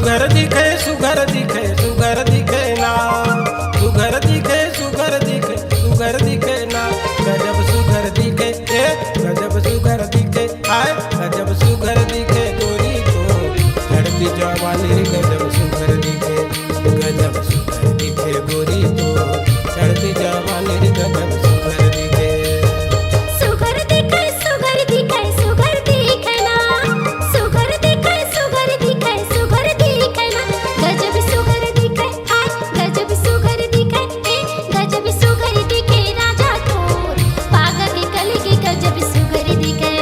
सुघर दिखे सुघर दिखे सुघर दिखे ना, सुघर दिखे सुघर दिखे सुघर दिखे ना, गजब सुघर दिखे गजब सुघर दिखे आए गजब सुघर दिखे गोरी को चढ़ती जवानी गजब सुघर दिखे, गजब सुघर दिखे गोरी को चढ़ती जवानी गजब सुघर दिखे। सुघर दिखे सुघर दिखे सुघर दिखे ना, सुघर दिखे सुघर दिखे सुघर दिखे ना, गजब सुघर दिखे हाय गजब सुघर दिखे गजब सुघर दिखे राजा तोर पागल के कली के गजब सुघर दिखे,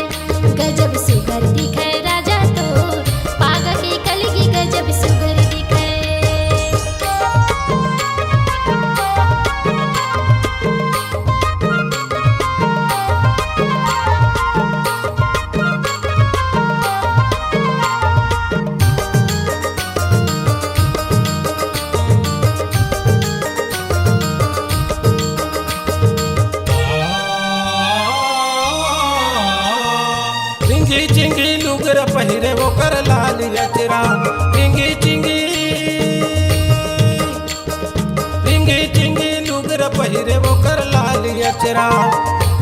गजब सुघर दिखे राजा तोर पागल के कली के गजब सुघर दिखे। चिंगी चिंगी लुगर पहिरे वो कर लाल अचरा, चिंगी चिंगी चिंगी चिंगी लुगर पहिरे वो कर लाल अचरा,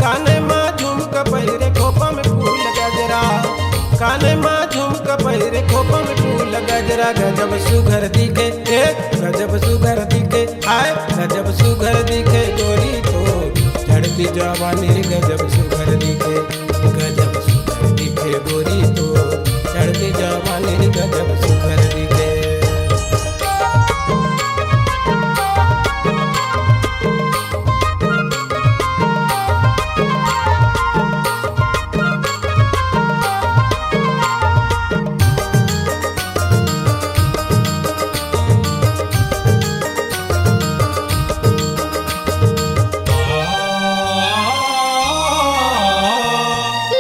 काने माँ झुमक पहिरे खोपा में फूल गजरा, काने माँ झुमक पहिरे खोपा में फूल गजरा, गजब सुघर दिखे गजब सुघर दिखे आए गजब सुघर दिखे गोरी को चढ़ती जवानी गजब सुघर दिखे, गजब सुघर दिखे गोरी तो चढ़ती जवानी गजब सुघर दिखे।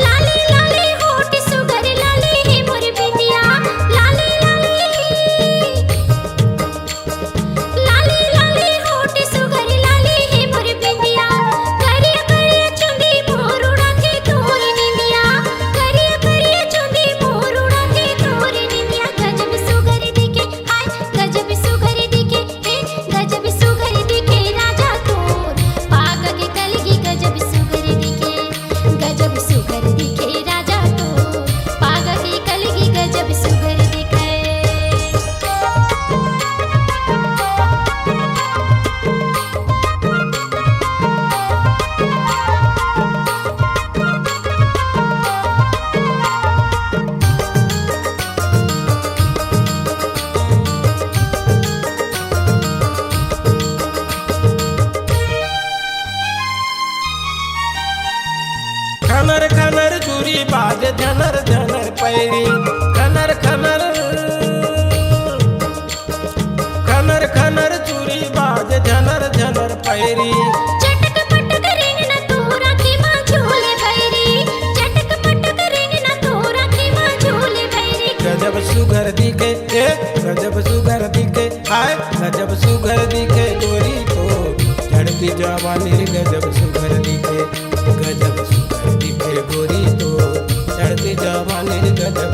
लाली लाली होठ सुघर लाली है मोर बिंदिया, लाली लाली लाली लाली होठ सुघर लाली है मोर बिंदिया, करिया करिया चुंदी मोर उड़ा के तोर निंदिया, करिया करिया चुंदी मोर उड़ा के तोर निंदिया, गजब सुघर दिखे हाय गजब सुघर दिखे गजब सुघर दिखे राजा तोर पागल के कलगी गजब सुघर दिखे, गजब सुघर दिखे राजा तोर पागल के कलगी गजब सुघर दिखे। खनर खनर चूरी बाज झनर झनर पैरी, खनर खनर खनर खनर चूरी बाज झनर झनर पैरी, चटक पटक रिंग न तोरा की माँ झूले भैरी, चटक पटक रिंग न तोरा की माँ झूले भैरी, गजब सुघर दिखे गजब सुघर दिखे आए गजब सुघर दिखे गोरी को चढ़ती जवानी गजब सुघर दिखे, गजब सुघर दिखे गोरी तो चढ़ती जवानी गजब